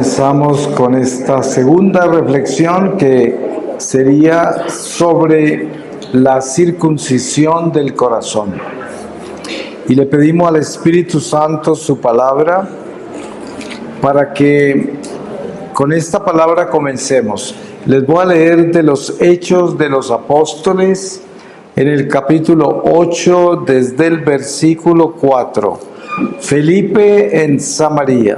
comenzamos con esta segunda reflexión que sería sobre la circuncisión del corazón. Y le pedimos al Espíritu Santo su palabra para que con esta palabra comencemos. Les voy a leer de los Hechos de los Apóstoles en el capítulo 8 desde el versículo 4. Felipe en Samaria.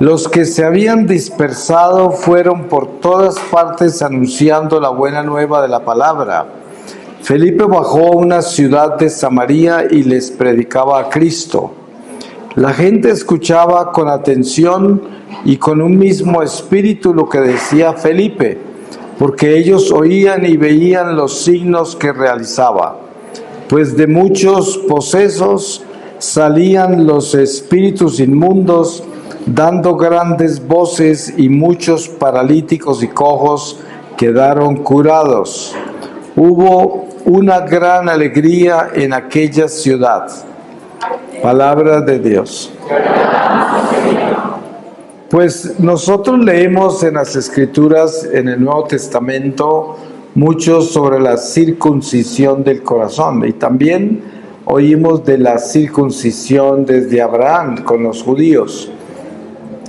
Los que se habían dispersado fueron por todas partes anunciando la buena nueva de la palabra. Felipe bajó a una ciudad de Samaria y les predicaba a Cristo. La gente escuchaba con atención y con un mismo espíritu lo que decía Felipe, porque ellos oían y veían los signos que realizaba. Pues de muchos posesos salían los espíritus inmundos, dando grandes voces, y muchos paralíticos y cojos quedaron curados. Hubo una gran alegría en aquella ciudad. Palabra de Dios. Pues nosotros leemos en las Escrituras, en el Nuevo Testamento, mucho sobre la circuncisión del corazón, y también oímos de la circuncisión desde Abraham con los judíos,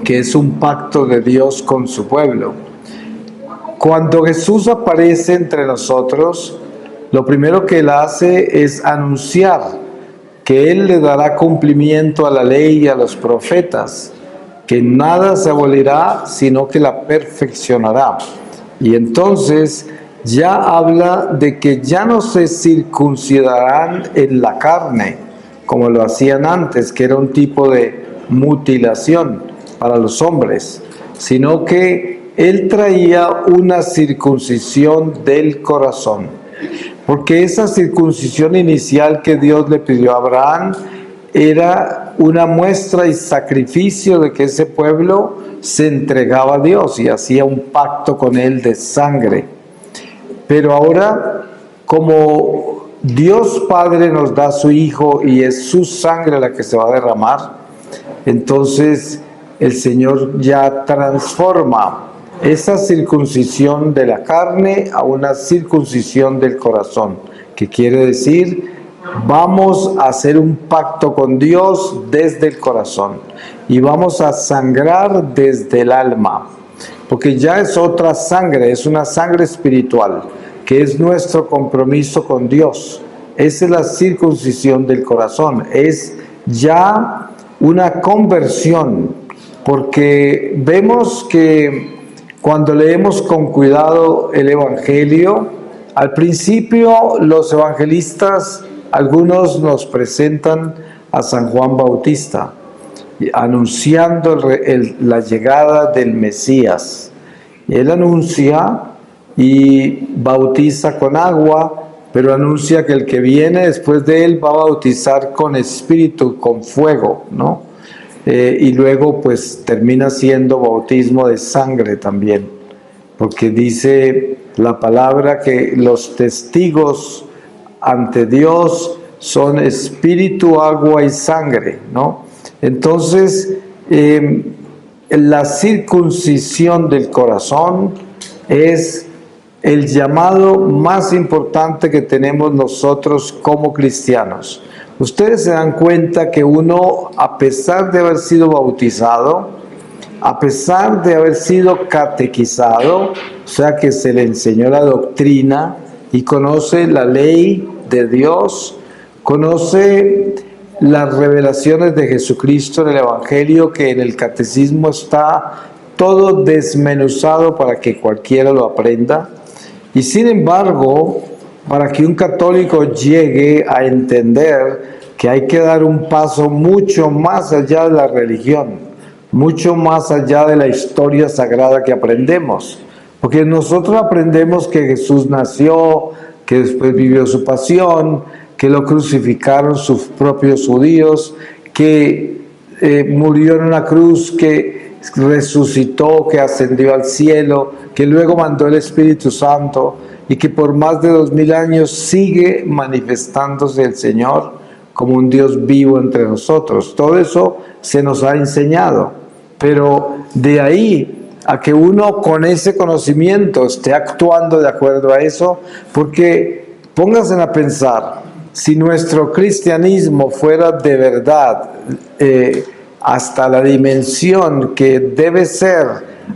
que es un pacto de Dios con su pueblo. Cuando Jesús aparece entre nosotros, lo primero que Él hace es anunciar que Él le dará cumplimiento a la ley y a los profetas, que nada se abolirá, sino que la perfeccionará. Y entonces ya habla de que ya no se circuncidarán en la carne, como lo hacían antes, que era un tipo de mutilación para los hombres, sino que Él traía una circuncisión del corazón, porque esa circuncisión inicial que Dios le pidió a Abraham era una muestra y sacrificio de que ese pueblo se entregaba a Dios y hacía un pacto con Él de sangre. Pero ahora, como Dios Padre nos da a su Hijo y es su sangre la que se va a derramar, entonces el Señor ya transforma esa circuncisión de la carne a una circuncisión del corazón, que quiere decir, vamos a hacer un pacto con Dios desde el corazón y vamos a sangrar desde el alma, porque ya es otra sangre, es una sangre espiritual, que es nuestro compromiso con Dios. Esa es la circuncisión del corazón, es ya una conversión, porque vemos que cuando leemos con cuidado el Evangelio, al principio los evangelistas, algunos nos presentan a San Juan Bautista, anunciando la llegada del Mesías. Él anuncia y bautiza con agua, pero anuncia que el que viene después de él va a bautizar con espíritu, con fuego, ¿no? Y luego pues termina siendo bautismo de sangre también, porque dice la palabra que los testigos ante Dios son espíritu, agua y sangre, ¿no? Entonces la circuncisión del corazón es el llamado más importante que tenemos nosotros como cristianos. Ustedes se dan cuenta que uno, a pesar de haber sido bautizado, a pesar de haber sido catequizado, o sea que se le enseñó la doctrina y conoce la ley de Dios, conoce las revelaciones de Jesucristo en el Evangelio, que en el catecismo está todo desmenuzado para que cualquiera lo aprenda. Y sin embargo, para que un católico llegue a entender que hay que dar un paso mucho más allá de la religión, mucho más allá de la historia sagrada que aprendemos. Porque nosotros aprendemos que Jesús nació, que después vivió su pasión, que lo crucificaron sus propios judíos, que murió en una cruz, que resucitó, que ascendió al cielo, que luego mandó el Espíritu Santo, y que por más de 2000 años sigue manifestándose el Señor como un Dios vivo entre nosotros. Todo eso se nos ha enseñado, pero de ahí a que uno con ese conocimiento esté actuando de acuerdo a eso, porque pónganse a pensar, si nuestro cristianismo fuera de verdad hasta la dimensión que debe ser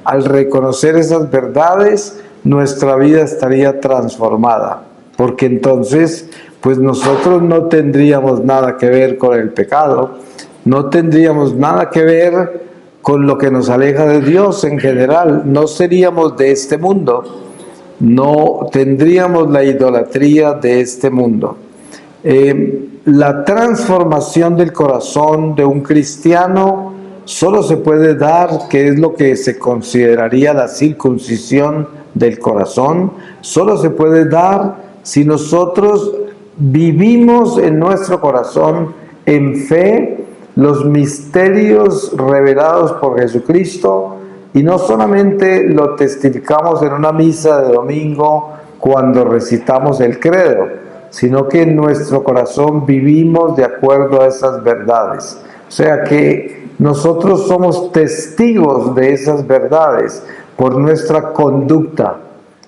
al reconocer esas verdades, nuestra vida estaría transformada, porque entonces pues nosotros no tendríamos nada que ver con el pecado, no tendríamos nada que ver con lo que nos aleja de Dios en general, no seríamos de este mundo, no tendríamos la idolatría de este mundo. La transformación del corazón de un cristiano solo se puede dar, que es lo que se consideraría la circuncisión del corazón, solo se puede dar si nosotros vivimos en nuestro corazón en fe los misterios revelados por Jesucristo y no solamente lo testificamos en una misa de domingo cuando recitamos el credo, sino que en nuestro corazón vivimos de acuerdo a esas verdades. O sea que nosotros somos testigos de esas verdades por nuestra conducta,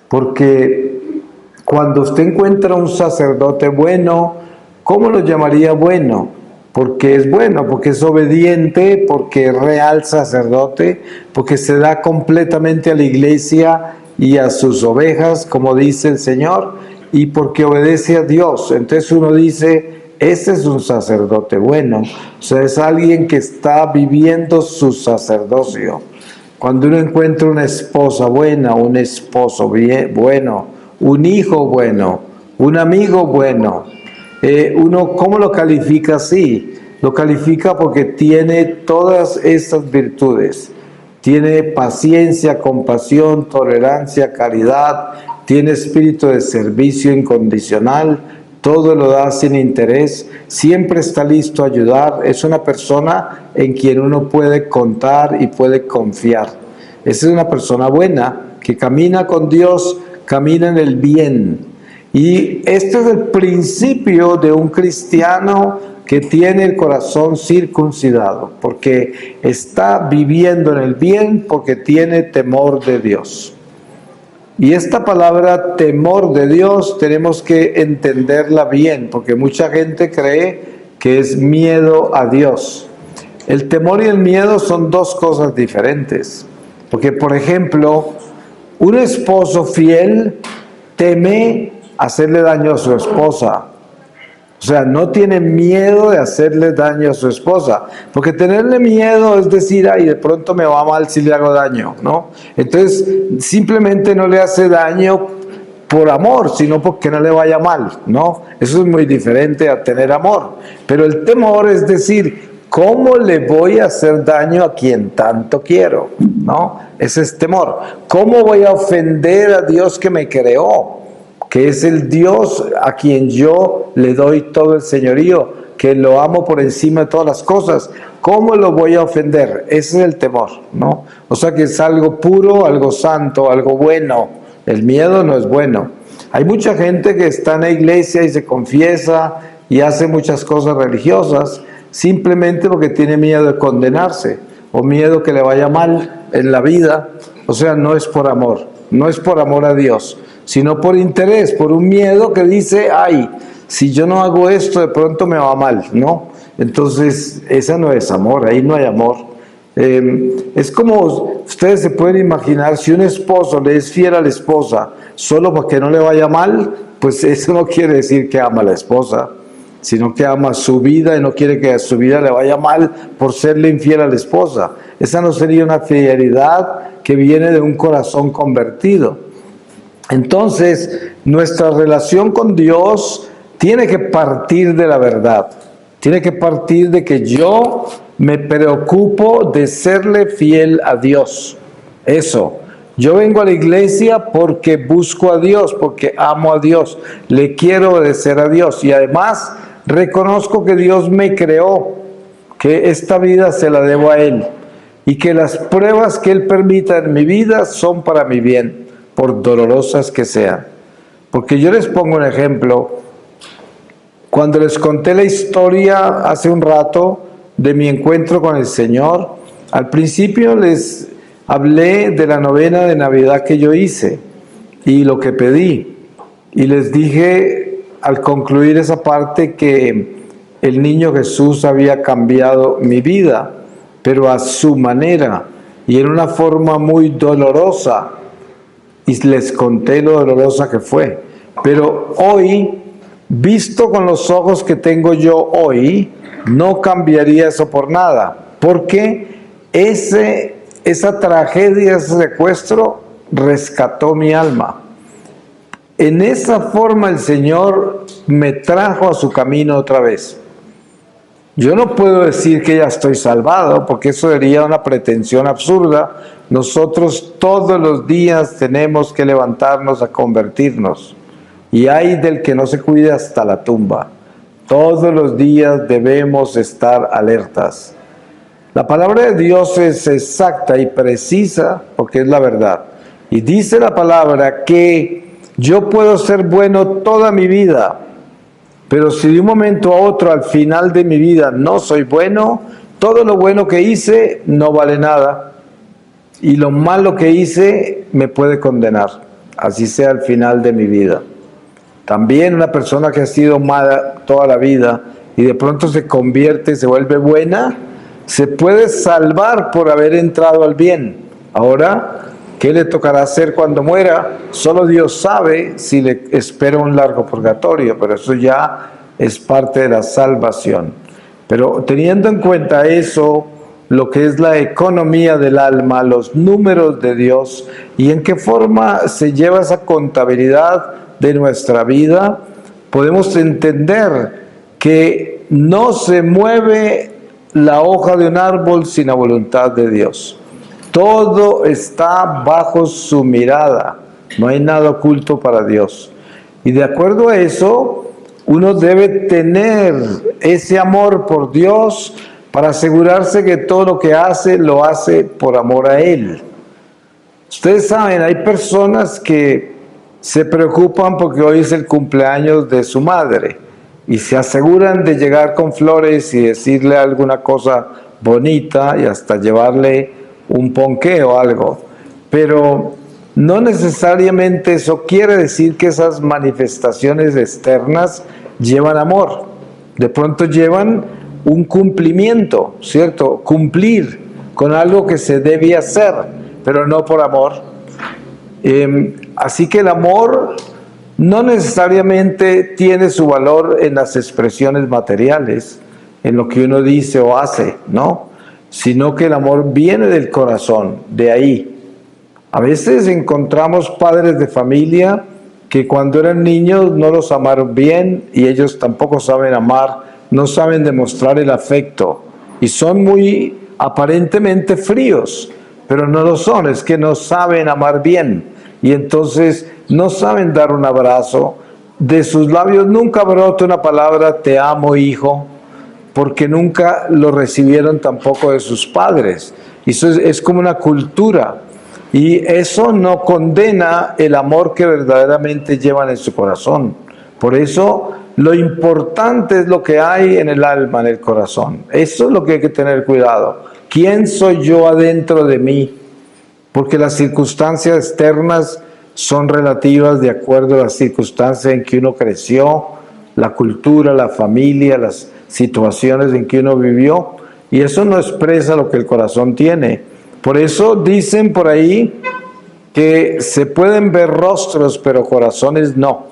porque cuando usted encuentra un sacerdote bueno, ¿cómo lo llamaría bueno? Porque es bueno, porque es obediente, porque es real sacerdote, porque se da completamente a la iglesia y a sus ovejas, como dice el Señor, y porque obedece a Dios. Entonces uno dice, ese es un sacerdote bueno, o sea, es alguien que está viviendo su sacerdocio. Cuando uno encuentra una esposa buena, un esposo bueno, un hijo bueno, un amigo bueno, uno, ¿cómo lo califica así? Lo califica porque tiene todas estas virtudes. Tiene paciencia, compasión, tolerancia, caridad, tiene espíritu de servicio incondicional, todo lo da sin interés, siempre está listo a ayudar, es una persona en quien uno puede contar y puede confiar. Esa es una persona buena, que camina con Dios, camina en el bien. Y este es el principio de un cristiano que tiene el corazón circuncidado, porque está viviendo en el bien, porque tiene temor de Dios. Y esta palabra temor de Dios tenemos que entenderla bien, porque mucha gente cree que es miedo a Dios. El temor y el miedo son dos cosas diferentes, porque por ejemplo, un esposo fiel teme hacerle daño a su esposa. O sea, no tiene miedo de hacerle daño a su esposa, porque tenerle miedo es decir, ay, de pronto me va mal si le hago daño, ¿no? Entonces, simplemente no le hace daño por amor, sino porque no le vaya mal, ¿no? Eso es muy diferente a tener amor. Pero el temor es decir, ¿cómo le voy a hacer daño a quien tanto quiero? ¿No? Ese es temor. ¿Cómo voy a ofender a Dios que me creó? Que es el Dios a quien yo le doy todo el señorío, que lo amo por encima de todas las cosas. ¿Cómo lo voy a ofender? Ese es el temor, ¿no? O sea que es algo puro, algo santo, algo bueno. El miedo no es bueno. Hay mucha gente que está en la iglesia y se confiesa y hace muchas cosas religiosas simplemente porque tiene miedo de condenarse o miedo que le vaya mal en la vida. O sea, no es por amor, no es por amor a Dios, sino por interés, por un miedo que dice, ay, si yo no hago esto, de pronto me va mal, ¿no? Entonces, esa no es amor, ahí no hay amor. Es como, ustedes se pueden imaginar, si un esposo le es fiel a la esposa solo para que no le vaya mal, pues eso no quiere decir que ama a la esposa, sino que ama su vida y no quiere que a su vida le vaya mal por serle infiel a la esposa. Esa no sería una fidelidad que viene de un corazón convertido. Entonces, nuestra relación con Dios tiene que partir de la verdad, tiene que partir de que yo me preocupo de serle fiel a Dios. Eso, yo vengo a la iglesia porque busco a Dios, porque amo a Dios, le quiero obedecer a Dios y además reconozco que Dios me creó, que esta vida se la debo a Él y que las pruebas que Él permita en mi vida son para mi bien, por dolorosas que sean. Porque yo les pongo un ejemplo. Cuando les conté la historia hace un rato de mi encuentro con el Señor, al principio les hablé de la novena de Navidad que yo hice y lo que pedí. Y les dije al concluir esa parte que el niño Jesús había cambiado mi vida, pero a su manera y en una forma muy dolorosa. Y les conté lo dolorosa que fue. Pero hoy, visto con los ojos que tengo yo hoy, no cambiaría eso por nada. Porque esa tragedia, ese secuestro, rescató mi alma. En esa forma el Señor me trajo a su camino otra vez. Yo no puedo decir que ya estoy salvado, porque eso sería una pretensión absurda. Nosotros todos los días tenemos que levantarnos a convertirnos. Y hay del que no se cuide hasta la tumba. Todos los días debemos estar alertas. La palabra de Dios es exacta y precisa porque es la verdad. Y dice la palabra que yo puedo ser bueno toda mi vida, pero si de un momento a otro, al final de mi vida, no soy bueno, todo lo bueno que hice no vale nada. Y lo malo que hice me puede condenar, así sea al final de mi vida. También una persona que ha sido mala toda la vida y de pronto se convierte y se vuelve buena, se puede salvar por haber entrado al bien. Ahora, ¿qué le tocará hacer cuando muera? Solo Dios sabe si le espera un largo purgatorio, pero eso ya es parte de la salvación. Pero teniendo en cuenta eso, lo que es la economía del alma, los números de Dios y en qué forma se lleva esa contabilidad de nuestra vida, podemos entender que no se mueve la hoja de un árbol sin la voluntad de Dios. Todo está bajo su mirada, no hay nada oculto para Dios. Y de acuerdo a eso, uno debe tener ese amor por Dios para asegurarse que todo lo que hace, lo hace por amor a Él. Ustedes saben, hay personas que se preocupan porque hoy es el cumpleaños de su madre y se aseguran de llegar con flores y decirle alguna cosa bonita y hasta llevarle un ponqué o algo, pero no necesariamente eso quiere decir que esas manifestaciones externas llevan amor. De pronto llevan un cumplimiento, ¿cierto? Cumplir con algo que se debe hacer, pero no por amor. Así que el amor no necesariamente tiene su valor en las expresiones materiales, en lo que uno dice o hace, ¿no? Sino que el amor viene del corazón, de ahí. A veces encontramos padres de familia que cuando eran niños no los amaron bien y ellos tampoco saben amar, no saben demostrar el afecto y son muy aparentemente fríos, pero no lo son, es que no saben amar bien y entonces no saben dar un abrazo. De sus labios nunca brota una palabra "te amo, hijo", porque nunca lo recibieron tampoco de sus padres. Y eso es como una cultura. Y eso no condena el amor que verdaderamente llevan en su corazón. Por eso lo importante es lo que hay en el alma, en el corazón. Eso es lo que hay que tener cuidado. ¿Quién soy yo adentro de mí? Porque las circunstancias externas son relativas de acuerdo a las circunstancias en que uno creció, la cultura, la familia, las situaciones en que uno vivió, y eso no expresa lo que el corazón tiene. Por eso dicen por ahí que se pueden ver rostros, pero corazones no.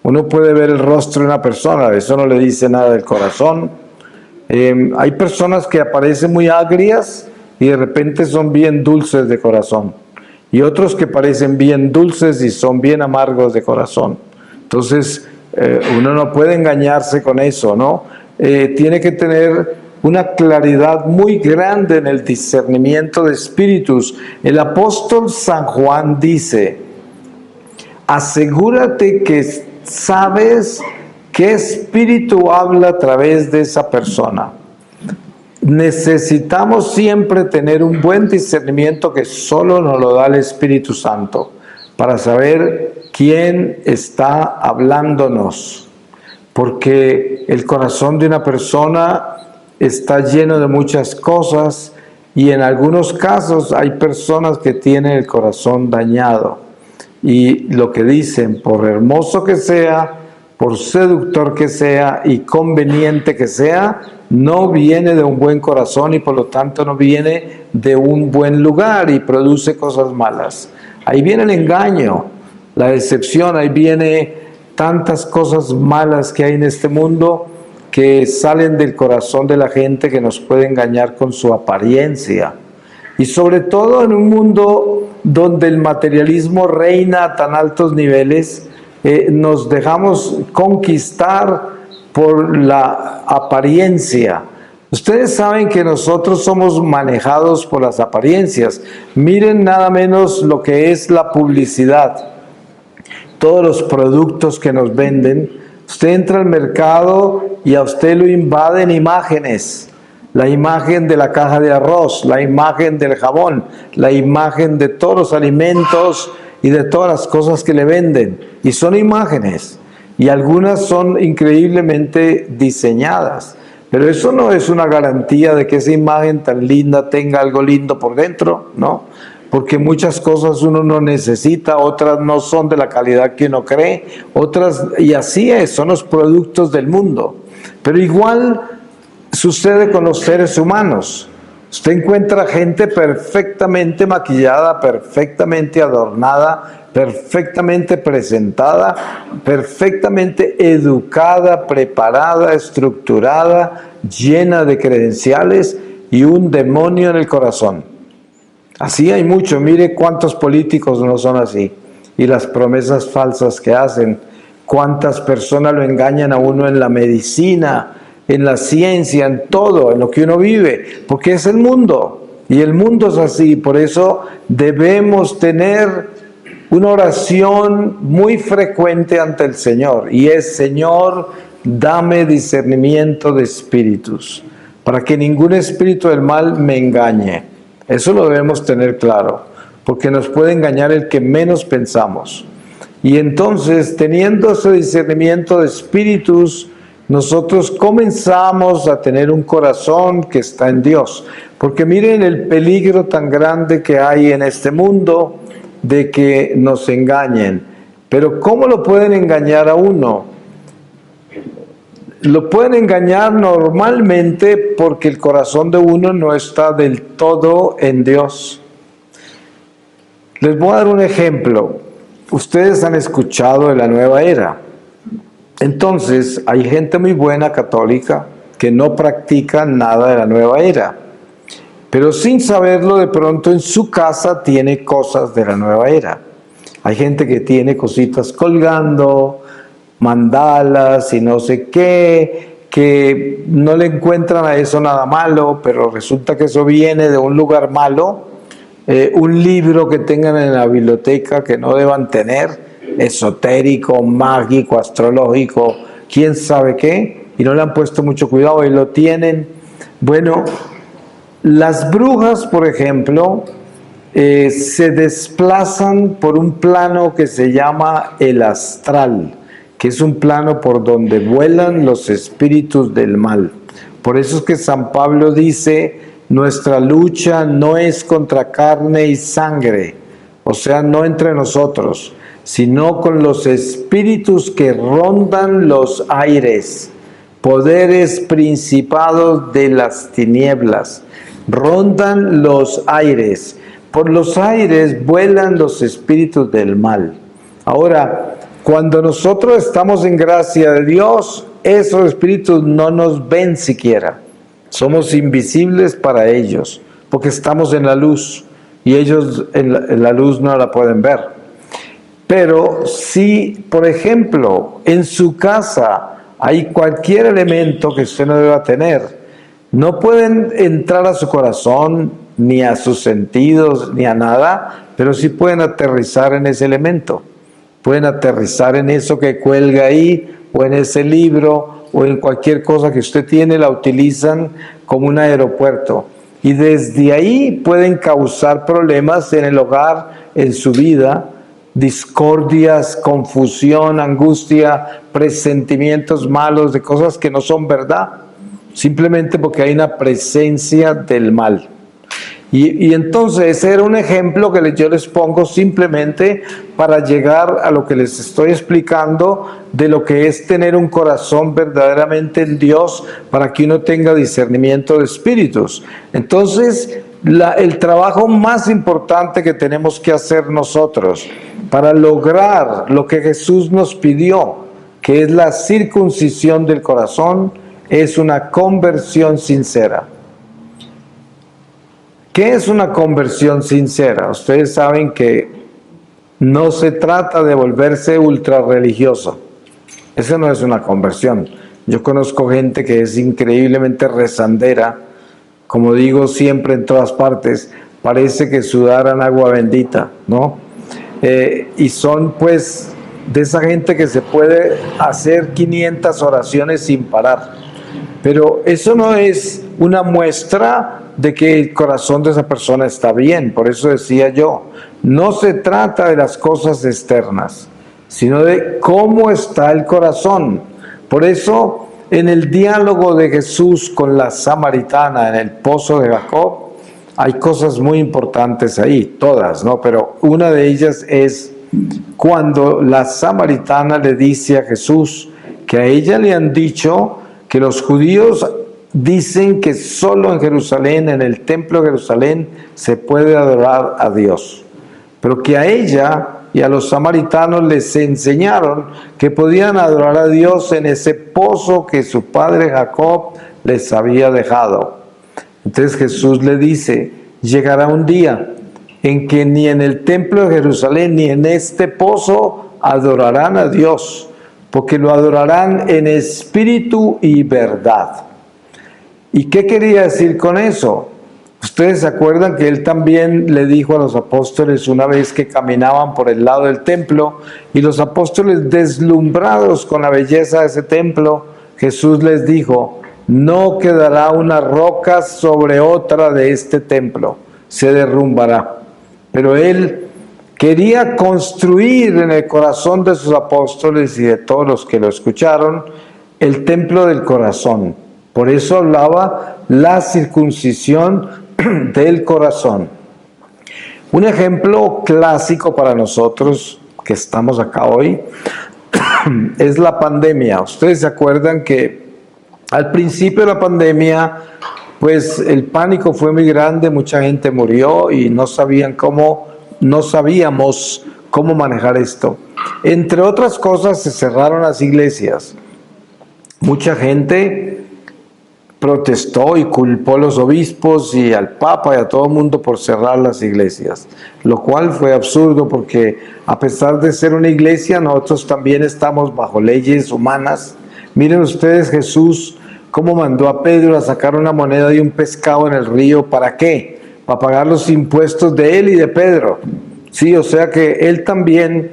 Uno puede ver el rostro de una persona, eso no le dice nada del corazón. Hay personas que aparecen muy agrias y de repente son bien dulces de corazón, y otros que parecen bien dulces y son bien amargos de corazón. Entonces, uno no puede engañarse con eso, ¿no? Tiene que tener una claridad muy grande en el discernimiento de espíritus. El apóstol San Juan dice: asegúrate que sabes qué espíritu habla a través de esa persona. Necesitamos siempre tener un buen discernimiento que solo nos lo da el Espíritu Santo para saber quién está hablándonos, porque el corazón de una persona está lleno de muchas cosas Y en algunos casos hay personas que tienen el corazón dañado. Y lo que dicen, por hermoso que sea, por seductor que sea y conveniente que sea, no viene de un buen corazón y por lo tanto no viene de un buen lugar y produce cosas malas. Ahí viene el engaño, la decepción, ahí viene tantas cosas malas que hay en este mundo que salen del corazón de la gente, que nos puede engañar con su apariencia. Y sobre todo en un mundo donde el materialismo reina a tan altos niveles, nos dejamos conquistar por la apariencia. Ustedes saben que nosotros somos manejados por las apariencias. Miren nada menos lo que es la publicidad. Todos los productos que nos venden, usted entra al mercado y a usted lo invaden imágenes. La imagen de la caja de arroz, la imagen del jabón, la imagen de todos los alimentos y de todas las cosas que le venden. Y son imágenes. Y algunas son increíblemente diseñadas. Pero eso no es una garantía de que esa imagen tan linda tenga algo lindo por dentro, ¿no? Porque muchas cosas uno no necesita, otras no son de la calidad que uno cree, otras, y así es, son los productos del mundo. Pero igual sucede con los seres humanos. Usted encuentra gente perfectamente maquillada, perfectamente adornada, perfectamente presentada, perfectamente educada, preparada, estructurada, llena de credenciales y un demonio en el corazón. Así hay mucho. Mire cuántos políticos no son así. Y las promesas falsas que hacen. Cuántas personas lo engañan a uno en la medicina, en la ciencia, en todo, en lo que uno vive. Porque es el mundo. Y el mundo es así. Por eso debemos tener una oración muy frecuente ante el Señor. Y es: Señor, dame discernimiento de espíritus, para que ningún espíritu del mal me engañe. Eso lo debemos tener claro, porque nos puede engañar el que menos pensamos. Y entonces, teniendo ese discernimiento de espíritus, nosotros comenzamos a tener un corazón que está en Dios. Porque miren el peligro tan grande que hay en este mundo de que nos engañen. Pero ¿cómo lo pueden engañar a uno? Lo pueden engañar normalmente porque el corazón de uno no está del todo en Dios. Les voy a dar un ejemplo. Ustedes han escuchado de la nueva era. Entonces, hay gente muy buena católica que no practica nada de la nueva era. Pero sin saberlo, de pronto en su casa tiene cosas de la nueva era. Hay gente que tiene cositas colgando, mandalas y no sé qué, que no le encuentran a eso nada malo, pero resulta que eso viene de un lugar malo. Un libro que tengan en la biblioteca que no deban tener, esotérico, mágico, astrológico, quién sabe qué, y no le han puesto mucho cuidado y lo tienen. Bueno, las brujas, por ejemplo, se desplazan por un plano que se llama el astral, que es un plano por donde vuelan los espíritus del mal. Por eso es que San Pablo dice: nuestra lucha no es contra carne y sangre, o sea, no entre nosotros, sino con los espíritus que rondan los aires, poderes principados de las tinieblas, rondan los aires. Por los aires vuelan los espíritus del mal. Ahora, cuando nosotros estamos en gracia de Dios, esos espíritus no nos ven siquiera. Somos invisibles para ellos, porque estamos en la luz, y ellos en la luz no la pueden ver. Pero si, por ejemplo, en su casa hay cualquier elemento que usted no deba tener, no pueden entrar a su corazón, ni a sus sentidos, ni a nada, pero sí pueden aterrizar en ese elemento. Pueden aterrizar en eso que cuelga ahí, o en ese libro, o en cualquier cosa que usted tiene, la utilizan como un aeropuerto. Y desde ahí pueden causar problemas en el hogar, en su vida, discordias, confusión, angustia, presentimientos malos de cosas que no son verdad, simplemente porque hay una presencia del mal. Y entonces ese era un ejemplo que yo les pongo simplemente para llegar a lo que les estoy explicando de lo que es tener un corazón verdaderamente en Dios para que uno tenga discernimiento de espíritus. Entonces, el trabajo más importante que tenemos que hacer nosotros para lograr lo que Jesús nos pidió, que es la circuncisión del corazón, es una conversión sincera. ¿Qué es una conversión sincera? Ustedes saben que no se trata de volverse ultra religioso. Eso no es una conversión. Yo conozco gente que es increíblemente rezandera, como digo siempre en todas partes, parece que sudaran agua bendita, ¿no? Y son pues de esa gente que se puede hacer 500 oraciones sin parar. Pero eso no es una muestra de que el corazón de esa persona está bien. Por eso decía yo, no se trata de las cosas externas, sino de cómo está el corazón. Por eso, en el diálogo de Jesús con la samaritana en el pozo de Jacob, hay cosas muy importantes ahí, todas, ¿no? Pero una de ellas es cuando la samaritana le dice a Jesús que a ella le han dicho que los judíos dicen que solo en Jerusalén, en el templo de Jerusalén, se puede adorar a Dios. Pero que a ella y a los samaritanos les enseñaron que podían adorar a Dios en ese pozo que su padre Jacob les había dejado. Entonces Jesús le dice, llegará un día en que ni en el templo de Jerusalén ni en este pozo adorarán a Dios, porque lo adorarán en espíritu y verdad. ¿Y qué quería decir con eso? Ustedes se acuerdan que él también le dijo a los apóstoles una vez que caminaban por el lado del templo y los apóstoles deslumbrados con la belleza de ese templo, Jesús les dijo, no quedará una roca sobre otra de este templo, se derrumbará. Pero él quería construir en el corazón de sus apóstoles y de todos los que lo escucharon el templo del corazón. Por eso hablaba la circuncisión del corazón. Un ejemplo clásico para nosotros que estamos acá hoy es la pandemia. Ustedes se acuerdan que al principio de la pandemia, pues el pánico fue muy grande, mucha gente murió y no sabíamos cómo manejar esto. Entre otras cosas, se cerraron las iglesias. Mucha gente protestó y culpó a los obispos y al Papa y a todo el mundo por cerrar las iglesias, lo cual fue absurdo porque a pesar de ser una iglesia, nosotros también estamos bajo leyes humanas. Miren ustedes Jesús cómo mandó a Pedro a sacar una moneda de un pescado en el río. ¿Para qué? Para pagar los impuestos de él y de Pedro. Sí, o sea que él también,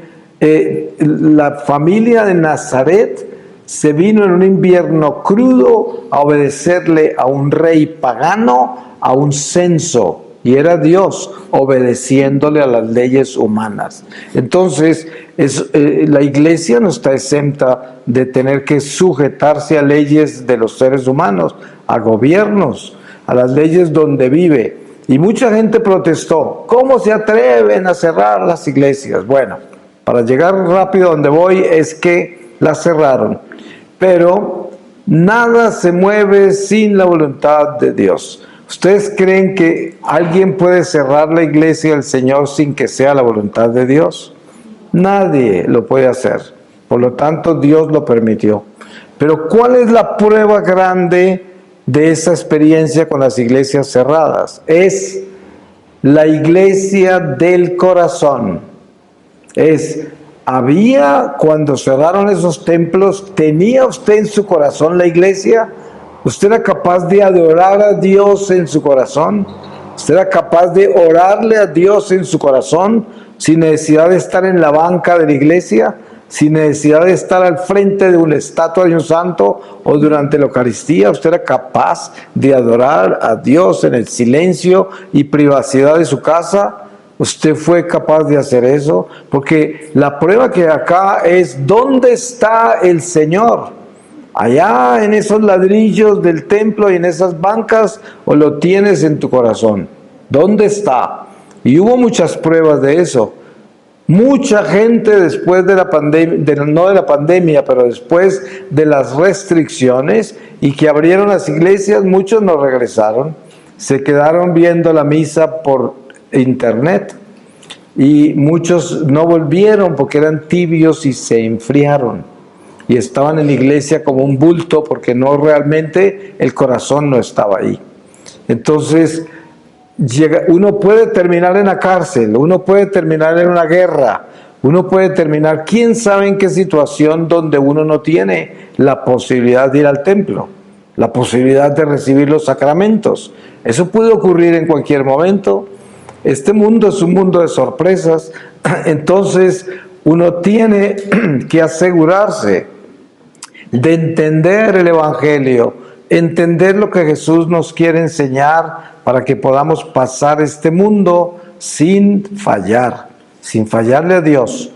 la familia de Nazaret se vino en un invierno crudo a obedecerle a un rey pagano, a un censo, y era Dios obedeciéndole a las leyes humanas. Entonces, la iglesia no está exenta de tener que sujetarse a leyes de los seres humanos, a gobiernos, a las leyes donde vive. Y mucha gente protestó. ¿Cómo se atreven a cerrar las iglesias? Bueno, para llegar rápido a donde voy es que las cerraron. Pero nada se mueve sin la voluntad de Dios. ¿Ustedes creen que alguien puede cerrar la iglesia del Señor sin que sea la voluntad de Dios? Nadie lo puede hacer. Por lo tanto, Dios lo permitió. Pero ¿cuál es la prueba grande de esa experiencia con las iglesias cerradas? Es la iglesia del corazón. ¿Había, cuando cerraron esos templos, tenía usted en su corazón la iglesia? ¿Usted era capaz de adorar a Dios en su corazón? ¿Usted era capaz de orarle a Dios en su corazón sin necesidad de estar en la banca de la iglesia? ¿Sin necesidad de estar al frente de una estatua de un santo o durante la Eucaristía? ¿Usted era capaz de adorar a Dios en el silencio y privacidad de su casa? ¿Usted fue capaz de hacer eso? Porque la prueba que acá es, ¿dónde está el Señor? ¿Allá en esos ladrillos del templo y en esas bancas, o lo tienes en tu corazón? ¿Dónde está? Y hubo muchas pruebas de eso. Mucha gente después de la pandemia, no de la pandemia, pero después de las restricciones y que abrieron las iglesias, muchos no regresaron. Se quedaron viendo la misa por internet y muchos no volvieron porque eran tibios y se enfriaron y estaban en la iglesia como un bulto porque no realmente el corazón no estaba ahí. Entonces, uno puede terminar en la cárcel, uno puede terminar en una guerra, uno puede terminar, quién sabe en qué situación donde uno no tiene la posibilidad de ir al templo, la posibilidad de recibir los sacramentos. Eso puede ocurrir en cualquier momento. Este mundo es un mundo de sorpresas, entonces uno tiene que asegurarse de entender el Evangelio, entender lo que Jesús nos quiere enseñar para que podamos pasar este mundo sin fallarle a Dios.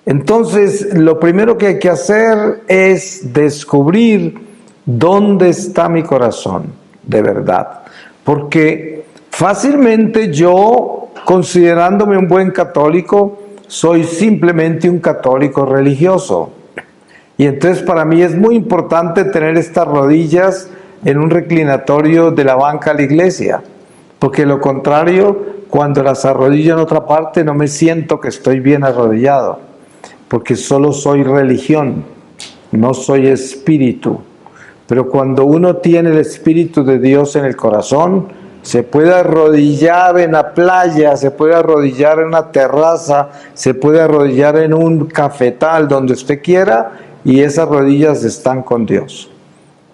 Entonces, lo primero que hay que hacer es descubrir dónde está mi corazón, de verdad. Porque fácilmente yo, considerándome un buen católico, soy simplemente un católico religioso. Y entonces para mí es muy importante tener estas rodillas en un reclinatorio de la banca a la iglesia, porque lo contrario, cuando las arrodillo en otra parte, no me siento que estoy bien arrodillado, porque solo soy religión, no soy espíritu. Pero cuando uno tiene el Espíritu de Dios en el corazón, se puede arrodillar en la playa, se puede arrodillar en una terraza, se puede arrodillar en un cafetal, donde usted quiera, y esas rodillas están con Dios.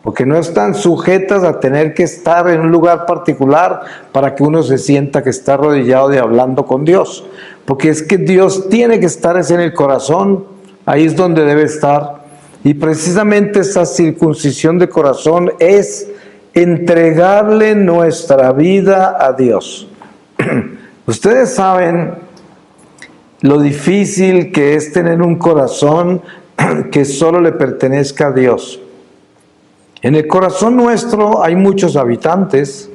Porque no están sujetas a tener que estar en un lugar particular para que uno se sienta que está arrodillado y hablando con Dios. Porque es que Dios tiene que estar en el corazón, ahí es donde debe estar. Y precisamente esa circuncisión de corazón es entregarle nuestra vida a Dios. Ustedes saben lo difícil que es tener un corazón que solo le pertenezca a Dios. En el corazón nuestro hay muchos habitantes.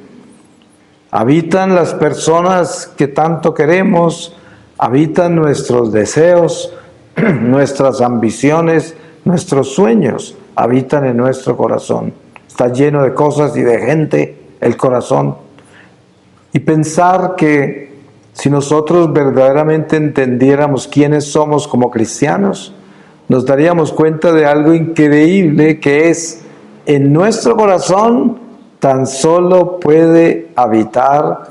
Habitan las personas que tanto queremos, habitan nuestros deseos, nuestras ambiciones, nuestros sueños, habitan en nuestro corazón. Está lleno de cosas y de gente el corazón. Y pensar que si nosotros verdaderamente entendiéramos quiénes somos como cristianos, nos daríamos cuenta de algo increíble que es, en nuestro corazón tan solo puede habitar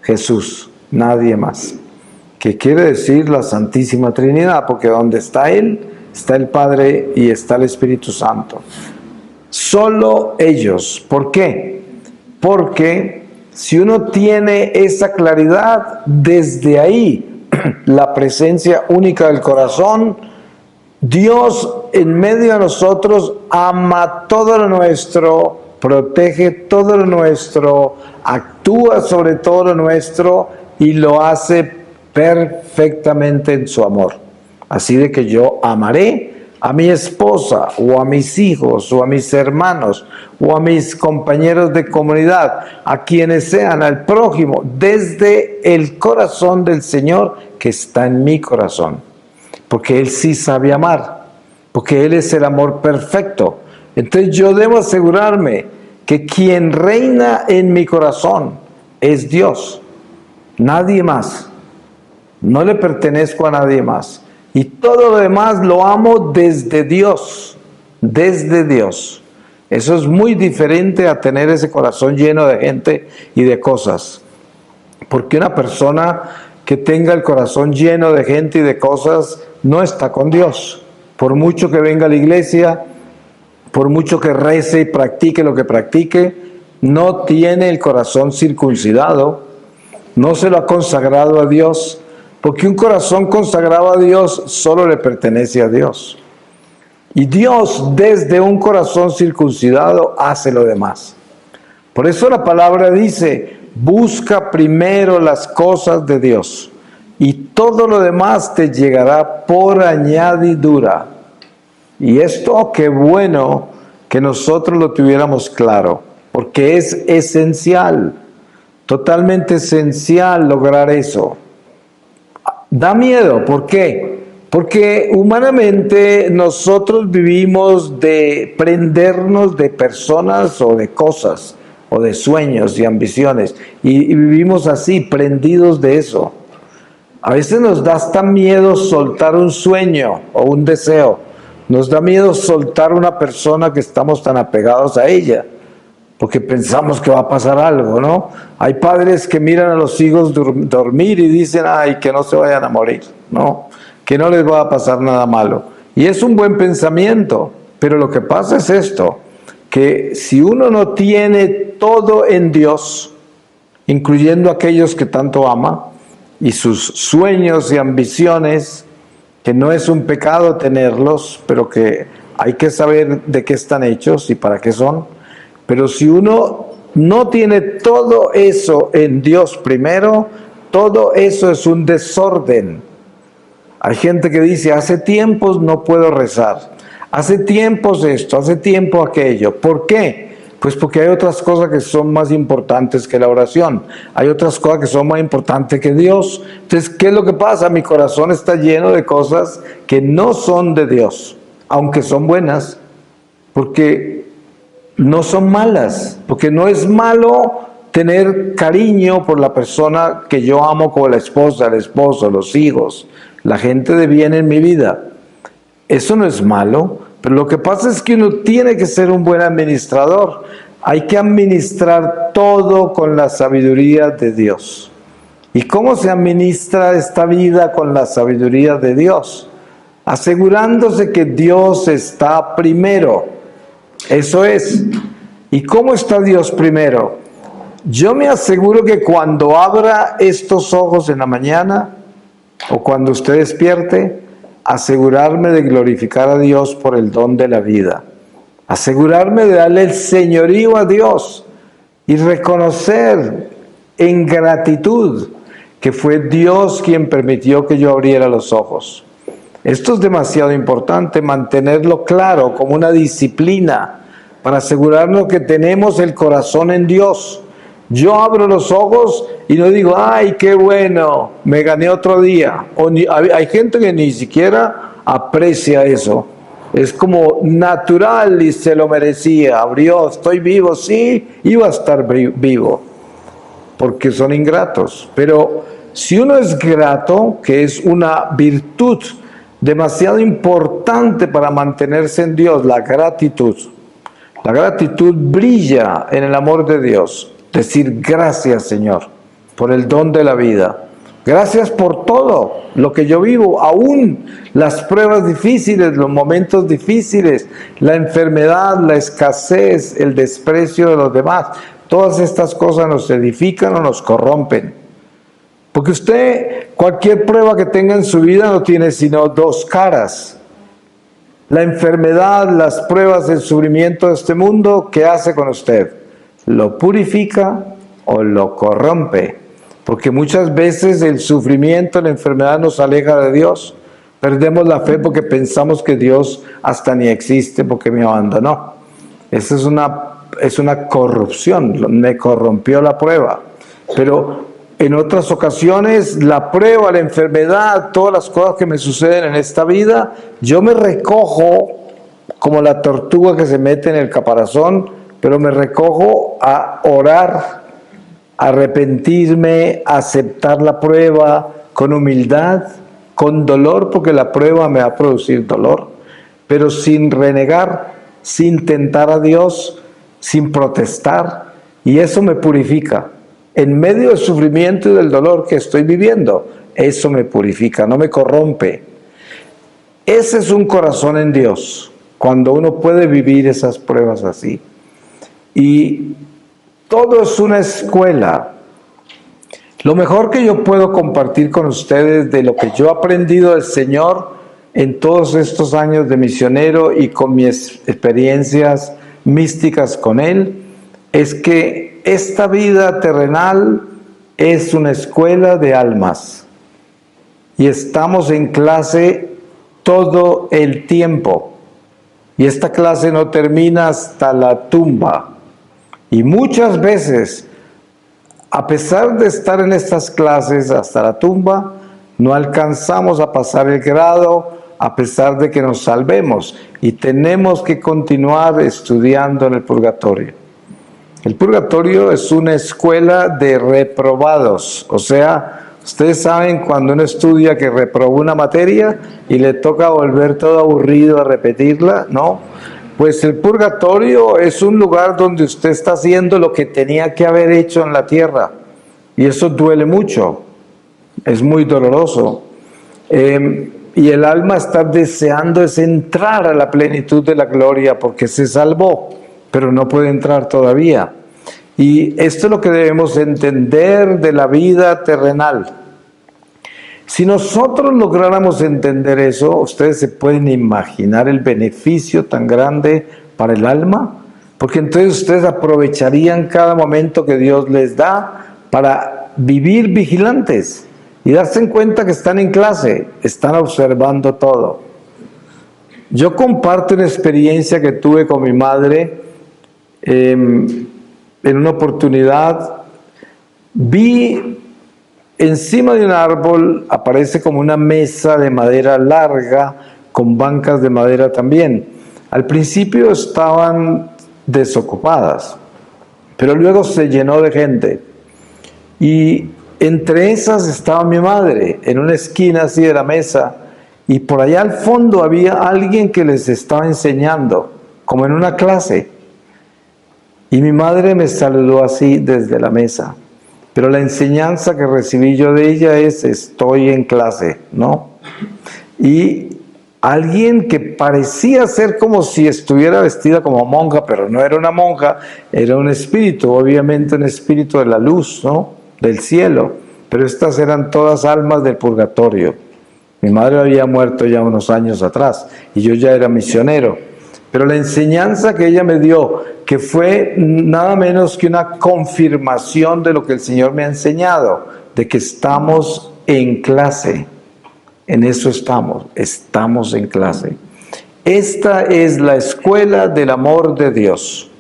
Jesús, nadie más. ¿Qué quiere decir la Santísima Trinidad? Porque donde está Él, está el Padre y está el Espíritu Santo. Solo ellos. ¿Por qué? Porque si uno tiene esa claridad, desde ahí, la presencia única del corazón, Dios en medio de nosotros ama todo lo nuestro, protege todo lo nuestro, actúa sobre todo lo nuestro y lo hace perfectamente en su amor. Así de que yo amaré a mi esposa o a mis hijos o a mis hermanos o a mis compañeros de comunidad, a quienes sean, al prójimo, desde el corazón del Señor que está en mi corazón. Porque Él sí sabe amar, porque Él es el amor perfecto. Entonces yo debo asegurarme que quien reina en mi corazón es Dios, nadie más. No le pertenezco a nadie más. Y todo lo demás lo amo desde Dios, desde Dios. Eso es muy diferente a tener ese corazón lleno de gente y de cosas. Porque una persona que tenga el corazón lleno de gente y de cosas no está con Dios. Por mucho que venga a la iglesia, por mucho que rece y practique lo que practique, no tiene el corazón circuncidado, no se lo ha consagrado a Dios, porque un corazón consagrado a Dios solo le pertenece a Dios. Y Dios, desde un corazón circuncidado, hace lo demás. Por eso la palabra dice: busca primero las cosas de Dios y todo lo demás te llegará por añadidura. Y esto, qué bueno que nosotros lo tuviéramos claro, porque es esencial. totalmente esencial lograr eso. Da miedo, ¿por qué? Porque humanamente nosotros vivimos de prendernos de personas o de cosas, o de sueños y ambiciones, y vivimos así, prendidos de eso. A veces nos da hasta miedo soltar un sueño o un deseo. Nos da miedo soltar una persona que estamos tan apegados a ella, porque pensamos que va a pasar algo, ¿no? Hay padres que miran a los hijos dormir y dicen, ay, que no se vayan a morir, ¿no? Que no les va a pasar nada malo. Y es un buen pensamiento, pero lo que pasa es esto, que si uno no tiene todo en Dios, incluyendo aquellos que tanto ama, y sus sueños y ambiciones, que no es un pecado tenerlos, pero que hay que saber de qué están hechos y para qué son. Pero si uno no tiene todo eso en Dios primero, todo eso es un desorden. Hay gente que dice, hace tiempos no puedo rezar, hace tiempos esto, hace tiempo aquello. ¿Por qué? Pues porque hay otras cosas que son más importantes que la oración. Hay otras cosas que son más importantes que Dios. Entonces, ¿qué es lo que pasa? Mi corazón está lleno de cosas que no son de Dios, aunque son buenas, porque no son malas, porque no es malo tener cariño por la persona que yo amo, como la esposa, el esposo, los hijos, la gente de bien en mi vida. Eso no es malo, pero lo que pasa es que uno tiene que ser un buen administrador. Hay que administrar todo con la sabiduría de Dios. ¿Y cómo se administra esta vida con la sabiduría de Dios? Asegurándose que Dios está primero. Eso es. ¿Y cómo está Dios primero? Yo me aseguro que cuando abra estos ojos en la mañana, o cuando usted despierte, asegurarme de glorificar a Dios por el don de la vida, asegurarme de darle el señorío a Dios y reconocer en gratitud que fue Dios quien permitió que yo abriera los ojos. Esto es demasiado importante, mantenerlo claro como una disciplina para asegurarnos que tenemos el corazón en Dios. Yo abro los ojos y no digo, ay, qué bueno, me gané otro día. Hay gente que ni siquiera aprecia eso. Es como natural y se lo merecía. Abrió, estoy vivo, sí, iba a estar vivo. Porque son ingratos. Pero si uno es grato, que es una virtud demasiado importante para mantenerse en Dios, la gratitud. La gratitud brilla en el amor de Dios. Decir gracias, Señor, por el don de la vida. Gracias por todo lo que yo vivo, aún las pruebas difíciles, los momentos difíciles, la enfermedad, la escasez, el desprecio de los demás. Todas estas cosas nos edifican o nos corrompen. Porque usted, cualquier prueba que tenga en su vida no tiene sino dos caras. La enfermedad, las pruebas, el sufrimiento de este mundo, ¿qué hace con usted? ¿Lo purifica o lo corrompe? Porque muchas veces el sufrimiento, la enfermedad nos aleja de Dios. Perdemos la fe porque pensamos que Dios hasta ni existe porque me abandonó. Esa es una corrupción, me corrompió la prueba. Pero en otras ocasiones, la prueba, la enfermedad, todas las cosas que me suceden en esta vida, yo me recojo como la tortuga que se mete en el caparazón, pero me recojo a orar, a arrepentirme, a aceptar la prueba con humildad, con dolor, porque la prueba me va a producir dolor, pero sin renegar, sin tentar a Dios, sin protestar, y eso me purifica. En medio del sufrimiento y del dolor que estoy viviendo, eso me purifica, no me corrompe. Ese es un corazón en Dios, cuando uno puede vivir esas pruebas así. Y todo es una escuela. Lo mejor que yo puedo compartir con ustedes de lo que yo he aprendido del Señor en todos estos años de misionero y con mis experiencias místicas con Él, es que esta vida terrenal es una escuela de almas. Y estamos en clase todo el tiempo. Y esta clase no termina hasta la tumba. Y muchas veces a pesar de estar en estas clases hasta la tumba, no alcanzamos a pasar el grado a pesar de que nos salvemos y tenemos que continuar estudiando en el purgatorio. El purgatorio es una escuela de reprobados, o sea, ustedes saben cuando uno estudia que reprobó una materia y le toca volver todo aburrido a repetirla, ¿no? Pues el purgatorio es un lugar donde usted está haciendo lo que tenía que haber hecho en la tierra y eso duele mucho, es muy doloroso. Y el alma está deseando es entrar a la plenitud de la gloria porque se salvó, pero no puede entrar todavía. Y esto es lo que debemos entender de la vida terrenal. Si nosotros lográramos entender eso, ustedes se pueden imaginar el beneficio tan grande para el alma, porque entonces ustedes aprovecharían cada momento que Dios les da para vivir vigilantes y darse en cuenta que están en clase, están observando todo. Yo comparto una experiencia que tuve con mi madre. En una oportunidad vi encima de un árbol, aparece como una mesa de madera larga, con bancas de madera también. Al principio estaban desocupadas, pero luego se llenó de gente. Y entre esas estaba mi madre, en una esquina así de la mesa, y por allá al fondo había alguien que les estaba enseñando, como en una clase. Y mi madre me saludó así desde la mesa. Pero la enseñanza que recibí yo de ella es, estoy en clase, ¿no? Y alguien que parecía ser como si estuviera vestida como monja, pero no era una monja, era un espíritu, obviamente un espíritu de la luz, ¿no? Del cielo. Pero estas eran todas almas del purgatorio. Mi madre había muerto ya unos años atrás y yo ya era misionero. Pero la enseñanza que ella me dio, que fue nada menos que una confirmación de lo que el Señor me ha enseñado, de que estamos en clase. En eso estamos en clase. Esta es la escuela del amor de Dios.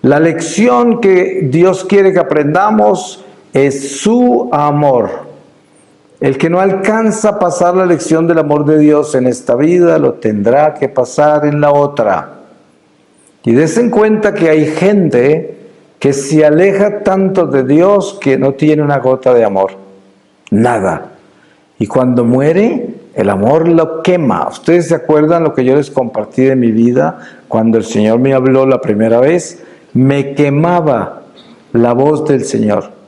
La lección que Dios quiere que aprendamos es su amor. El que no alcanza a pasar la lección del amor de Dios en esta vida, lo tendrá que pasar en la otra. Y dense en cuenta que hay gente que se aleja tanto de Dios que no tiene una gota de amor. Nada. Y cuando muere, el amor lo quema. ¿Ustedes se acuerdan lo que yo les compartí de mi vida? Cuando el Señor me habló la primera vez, me quemaba la voz del Señor.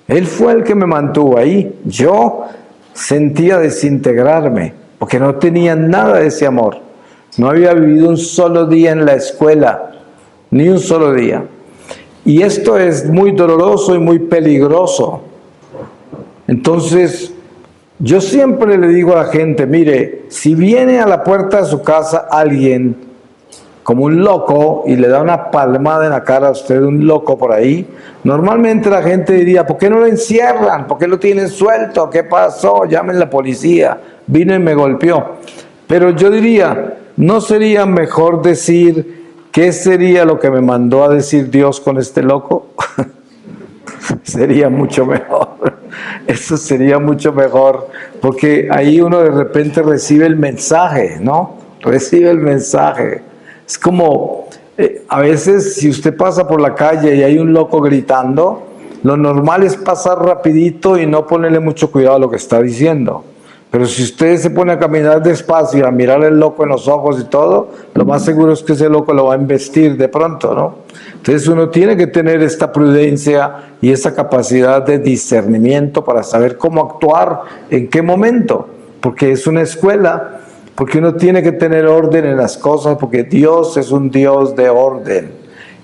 Él fue el que me mantuvo ahí. Yo sentía desintegrarme, porque no tenía nada de ese amor. No había vivido un solo día en la escuela, ni un solo día. Y esto es muy doloroso y muy peligroso. Entonces, yo siempre le digo a la gente, mire, si viene a la puerta de su casa alguien como un loco y le da una palmada en la cara a usted, un loco por ahí, normalmente la gente diría, ¿por qué no lo encierran? ¿Por qué lo tienen suelto? ¿Qué pasó? Llamen a la policía, vino y me golpeó. Pero yo diría, ¿no sería mejor decir qué sería lo que me mandó a decir Dios con este loco? Sería mucho mejor. Eso sería mucho mejor, porque ahí uno de repente recibe el mensaje, ¿no? Recibe el mensaje. Es como, a veces si usted pasa por la calle y hay un loco gritando, lo normal es pasar rapidito y no ponerle mucho cuidado a lo que está diciendo. Pero si usted se pone a caminar despacio, a mirar al loco en los ojos y todo, lo más seguro es que ese loco lo va a embestir de pronto, ¿no? Entonces uno tiene que tener esta prudencia y esa capacidad de discernimiento para saber cómo actuar, en qué momento, porque es una escuela, porque uno tiene que tener orden en las cosas, porque Dios es un Dios de orden.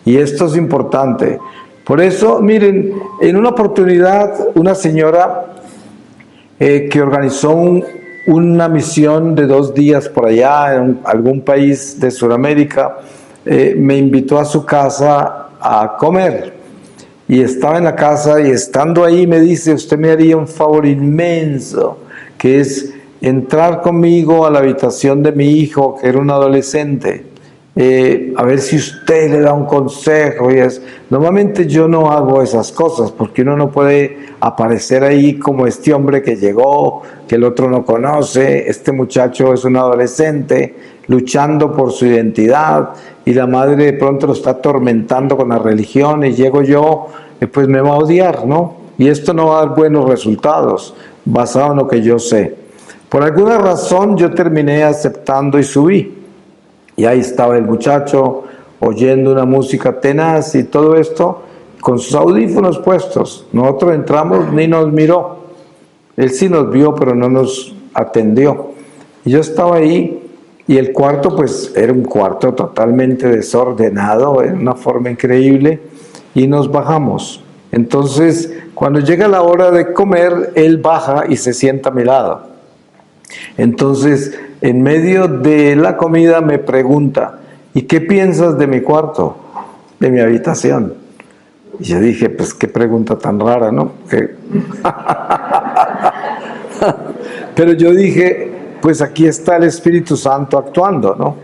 Y esto es importante. Por eso, miren, en una oportunidad, una señora que organizó una misión de 2 días por allá en algún país de Sudamérica, me invitó a su casa a comer. Y estaba en la casa y estando ahí me dice, usted me haría un favor inmenso, que es entrar conmigo a la habitación de mi hijo, que era un adolescente. a ver si usted le da un consejo. Normalmente yo no hago esas cosas porque uno no puede aparecer ahí como este hombre que llegó, que el otro no conoce, este muchacho es un adolescente luchando por su identidad y la madre de pronto lo está atormentando con la religión y llego yo, pues me va a odiar, ¿no? Y esto no va a dar buenos resultados basado en lo que yo sé. Por alguna razón yo terminé aceptando y subí. Y ahí estaba el muchacho oyendo una música tenaz y todo esto con sus audífonos puestos. Nosotros entramos, ni nos miró. Él sí nos vio, pero no nos atendió. Y yo estaba ahí y el cuarto pues era un cuarto totalmente desordenado, en una forma increíble, y nos bajamos. Entonces, cuando llega la hora de comer, él baja y se sienta a mi lado. Entonces, en medio de la comida me pregunta, ¿y qué piensas de mi cuarto, de mi habitación? Y yo dije, pues qué pregunta tan rara, ¿no? Pero yo dije, pues aquí está el Espíritu Santo actuando, ¿no?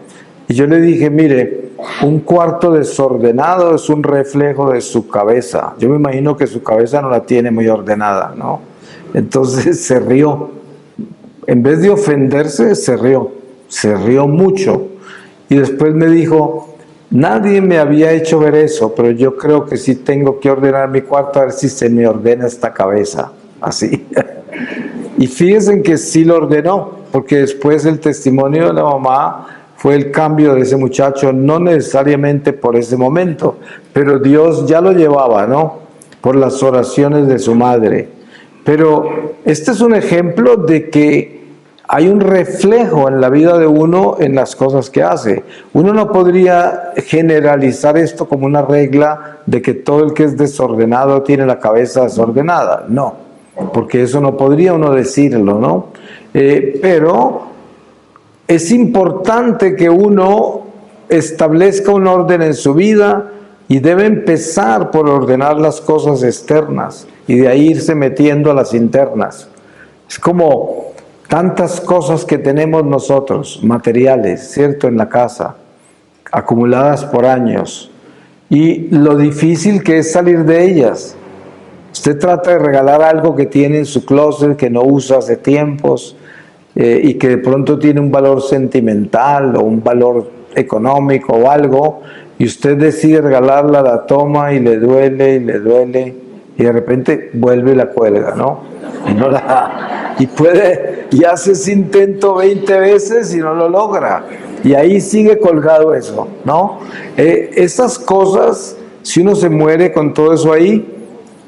Y yo le dije, mire, un cuarto desordenado es un reflejo de su cabeza. Yo me imagino que su cabeza no la tiene muy ordenada, ¿no? Entonces se rió. En vez de ofenderse, se rió mucho. Y después me dijo, nadie me había hecho ver eso, pero yo creo que sí tengo que ordenar mi cuarto a ver si se me ordena esta cabeza, así. Y fíjense que sí lo ordenó, porque después el testimonio de la mamá fue el cambio de ese muchacho, no necesariamente por ese momento, pero Dios ya lo llevaba, ¿no? Por las oraciones de su madre. Pero este es un ejemplo de que hay un reflejo en la vida de uno en las cosas que hace. Uno no podría generalizar esto como una regla de que todo el que es desordenado tiene la cabeza desordenada. No, porque eso no podría uno decirlo, ¿no? Pero es importante que uno establezca un orden en su vida y debe empezar por ordenar las cosas externas y de ahí irse metiendo a las internas. Es como tantas cosas que tenemos nosotros, materiales, ¿cierto?, en la casa, acumuladas por años, y lo difícil que es salir de ellas. Usted trata de regalar algo que tiene en su closet, que no usa hace tiempos, y que de pronto tiene un valor sentimental o un valor económico o algo, y usted decide regalarla, la toma y le duele, y de repente vuelve y la cuelga, ¿no? Y hace ese intento 20 veces y no lo logra. Y ahí sigue colgado eso, ¿no? Esas cosas, si uno se muere con todo eso ahí,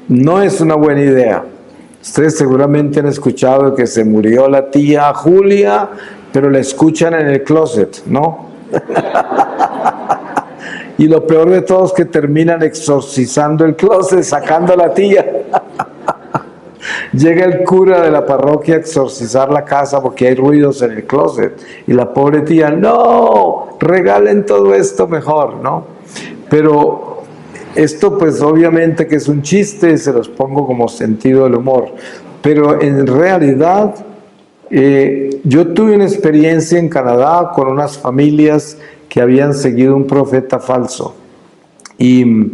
no es una buena idea. Ustedes seguramente han escuchado que se murió la tía Julia, pero la escuchan en el closet, ¿no? Y lo peor de todo es que terminan exorcizando el closet, sacando a la tía. Llega el cura de la parroquia a exorcizar la casa porque hay ruidos en el closet. Y la pobre tía, no, regalen todo esto mejor, ¿no? Pero esto pues obviamente que es un chiste, se los pongo como sentido del humor. Pero en realidad yo tuve una experiencia en Canadá con unas familias que habían seguido un profeta falso. Y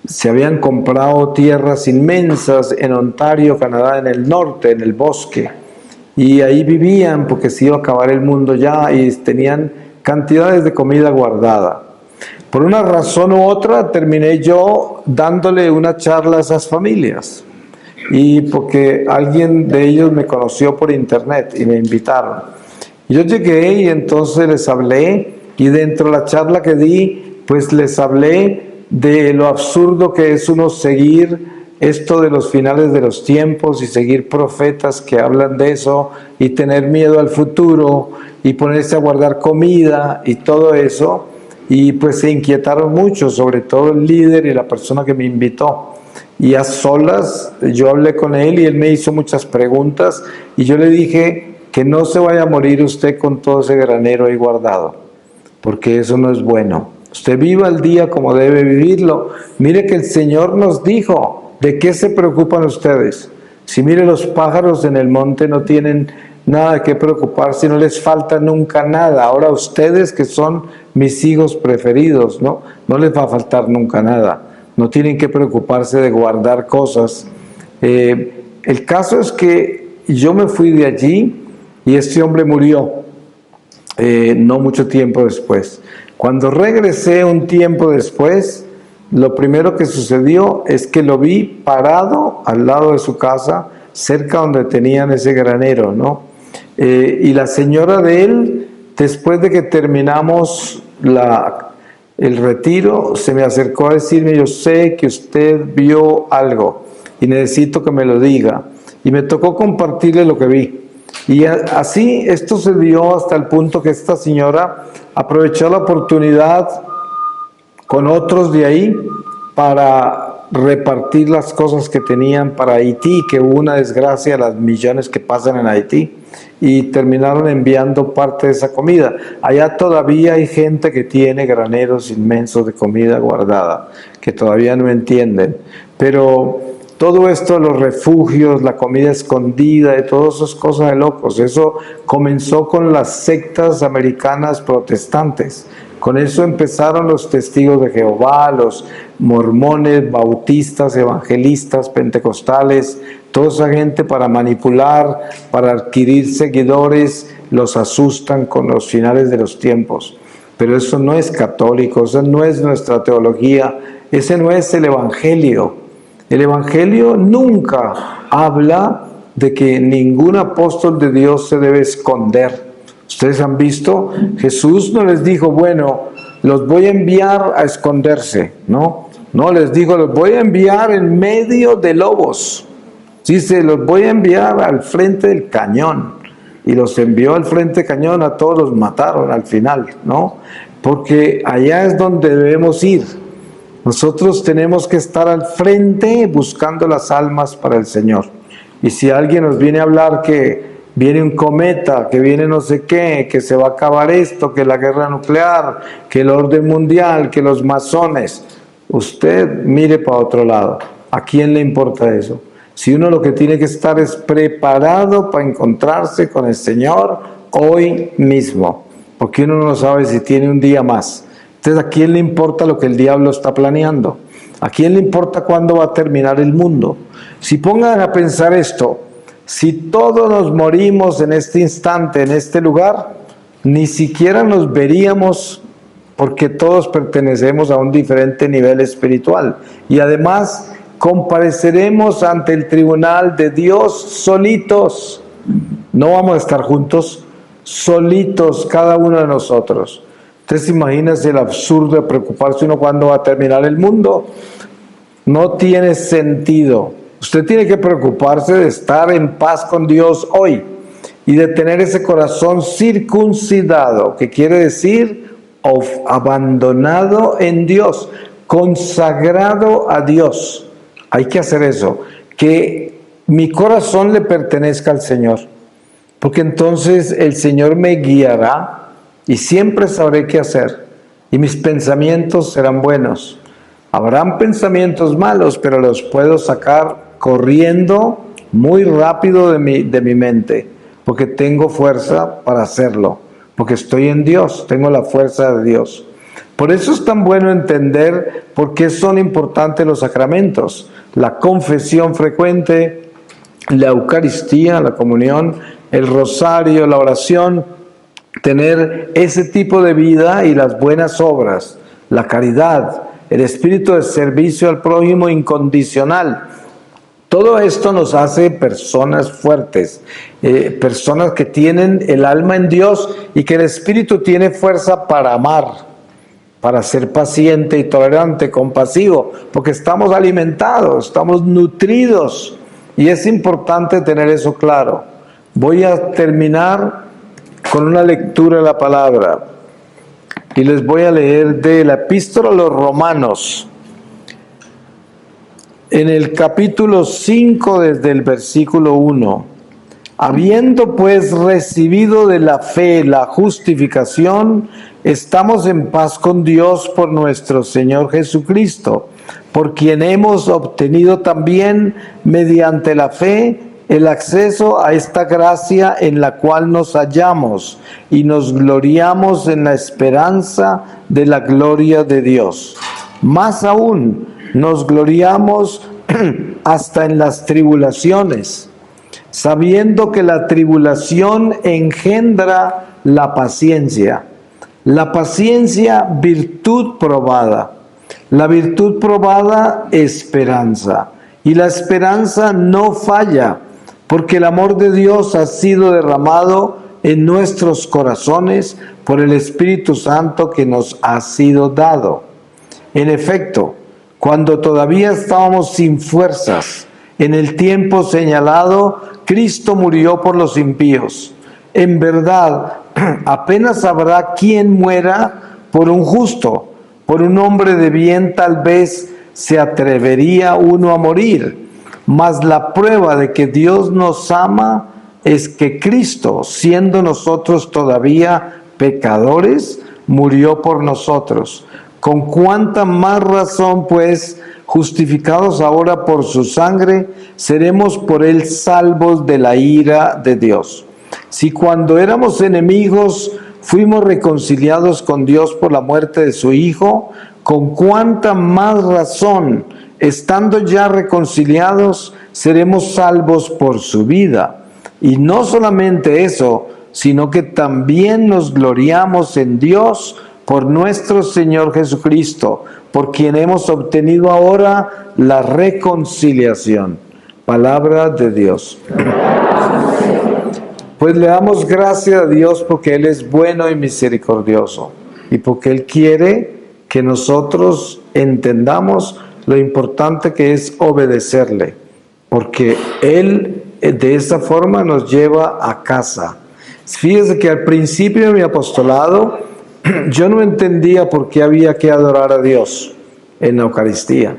se habían comprado tierras inmensas en Ontario, Canadá, en el norte, en el bosque. Y ahí vivían porque se iba a acabar el mundo ya y tenían cantidades de comida guardada. Por una razón u otra terminé yo dándole una charla a esas familias. Y porque alguien de ellos me conoció por internet y me invitaron. Yo llegué y entonces les hablé y dentro de la charla que di, pues les hablé de lo absurdo que es uno seguir esto de los finales de los tiempos y seguir profetas que hablan de eso y tener miedo al futuro y ponerse a guardar comida y todo eso. Y pues se inquietaron mucho, sobre todo el líder y la persona que me invitó. Y a solas yo hablé con él y él me hizo muchas preguntas y yo le dije que no se vaya a morir usted con todo ese granero ahí guardado, porque eso no es bueno. Usted viva el día como debe vivirlo. Mire que el Señor nos dijo, ¿de qué se preocupan ustedes? Si mire, los pájaros en el monte no tienen nada de qué preocuparse, no les falta nunca nada. Ahora ustedes que son mis hijos preferidos, ¿no? No les va a faltar nunca nada. No tienen que preocuparse de guardar cosas. El caso es que yo me fui de allí y este hombre murió no mucho tiempo después. Cuando regresé un tiempo después, lo primero que sucedió es que lo vi parado al lado de su casa, cerca donde tenían ese granero, ¿no? Y la señora de él, después de que terminamos el retiro, se me acercó a decirme: yo sé que usted vio algo y necesito que me lo diga. Y me tocó compartirle lo que vi. Y así esto se dio hasta el punto que esta señora aprovechó la oportunidad con otros de ahí para repartir las cosas que tenían para Haití, que hubo una desgracia, las millones que pasan en Haití, y terminaron enviando parte de esa comida. Allá todavía hay gente que tiene graneros inmensos de comida guardada, que todavía no entienden. Pero todo esto, los refugios, la comida escondida, y todas esas cosas de locos, eso comenzó con las sectas americanas protestantes. Con eso empezaron los testigos de Jehová, los mormones, bautistas, evangelistas, pentecostales, toda esa gente para manipular, para adquirir seguidores, los asustan con los finales de los tiempos. Pero eso no es católico, eso no es nuestra teología, ese no es el Evangelio. El Evangelio nunca habla de que ningún apóstol de Dios se debe esconder. Ustedes han visto, Jesús no les dijo, bueno, los voy a enviar a esconderse, ¿no? No, les dijo, los voy a enviar en medio de lobos. Dice, los voy a enviar al frente del cañón. Y los envió al frente del cañón, a todos los mataron al final, ¿no? Porque allá es donde debemos ir. Nosotros tenemos que estar al frente buscando las almas para el Señor. Y si alguien nos viene a hablar que viene un cometa, que viene no sé qué, que se va a acabar esto, que la guerra nuclear, que el orden mundial, que los masones, usted mire para otro lado. ¿A quién le importa eso? Si uno lo que tiene que estar es preparado para encontrarse con el Señor hoy mismo, porque uno no sabe si tiene un día más. Entonces, ¿a quién le importa lo que el diablo está planeando? ¿A quién le importa cuándo va a terminar el mundo? Si pongan a pensar esto, si todos nos morimos en este instante, en este lugar, ni siquiera nos veríamos, porque todos pertenecemos a un diferente nivel espiritual. Y además compareceremos ante el tribunal de Dios solitos. No vamos a estar juntos, solitos cada uno de nosotros. Entonces imagínense el absurdo de preocuparse uno cuándo va a terminar el mundo. No tiene sentido. Usted tiene que preocuparse de estar en paz con Dios hoy y de tener ese corazón circuncidado, que quiere decir abandonado en Dios, consagrado a Dios. Hay que hacer eso, que mi corazón le pertenezca al Señor, porque entonces el Señor me guiará y siempre sabré qué hacer, y mis pensamientos serán buenos. Habrán pensamientos malos, pero los puedo sacar corriendo muy rápido de mi mente, porque tengo fuerza para hacerlo, porque estoy en Dios, tengo la fuerza de Dios. Por eso es tan bueno entender por qué son importantes los sacramentos, la confesión frecuente, la Eucaristía, la comunión, el rosario, la oración, tener ese tipo de vida y las buenas obras, la caridad, el espíritu de servicio al prójimo incondicional. Todo esto nos hace personas fuertes, personas que tienen el alma en Dios y que el espíritu tiene fuerza para amar, para ser paciente y tolerante, compasivo, porque estamos alimentados, estamos nutridos y es importante tener eso claro. Voy a terminar con una lectura de la palabra y les voy a leer de la epístola a los Romanos, en el capítulo 5 desde el versículo 1. Habiendo pues recibido de la fe la justificación, estamos en paz con Dios por nuestro Señor Jesucristo, por quien hemos obtenido también mediante la fe el acceso a esta gracia en la cual nos hallamos y nos gloriamos en la esperanza de la gloria de Dios. Más aún, nos gloriamos hasta en las tribulaciones, sabiendo que la tribulación engendra la paciencia. La paciencia, virtud probada. La virtud probada, esperanza. Y la esperanza no falla, porque el amor de Dios ha sido derramado en nuestros corazones por el Espíritu Santo que nos ha sido dado. En efecto, cuando todavía estábamos sin fuerzas, en el tiempo señalado, Cristo murió por los impíos. En verdad, apenas habrá quien muera por un justo, por un hombre de bien tal vez se atrevería uno a morir. Mas la prueba de que Dios nos ama es que Cristo, siendo nosotros todavía pecadores, murió por nosotros. Con cuánta más razón, pues, justificados ahora por su sangre, seremos por él salvos de la ira de Dios. Si cuando éramos enemigos fuimos reconciliados con Dios por la muerte de su Hijo, con cuánta más razón, estando ya reconciliados, seremos salvos por su vida. Y no solamente eso, sino que también nos gloriamos en Dios por nuestro Señor Jesucristo, por quien hemos obtenido ahora la reconciliación. Palabra de Dios. Pues le damos gracias a Dios porque Él es bueno y misericordioso y porque Él quiere que nosotros entendamos lo importante que es obedecerle, porque Él de esa forma nos lleva a casa. Fíjese que al principio de mi apostolado yo no entendía por qué había que adorar a Dios en la Eucaristía.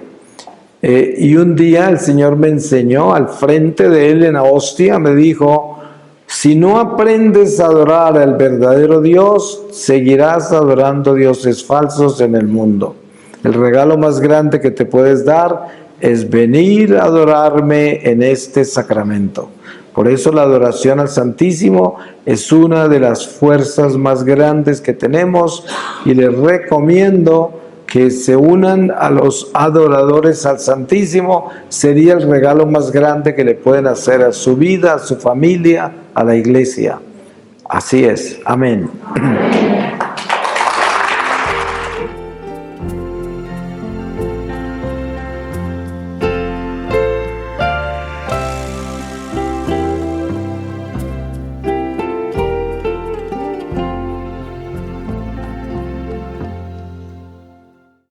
Y un día el Señor me enseñó al frente de Él en la hostia, me dijo: si no aprendes a adorar al verdadero Dios, seguirás adorando dioses falsos en el mundo. El regalo más grande que te puedes dar es venir a adorarme en este sacramento. Por eso la adoración al Santísimo es una de las fuerzas más grandes que tenemos y les recomiendo que se unan a los adoradores al Santísimo. Sería el regalo más grande que le pueden hacer a su vida, a su familia, a la iglesia. Así es. Amén.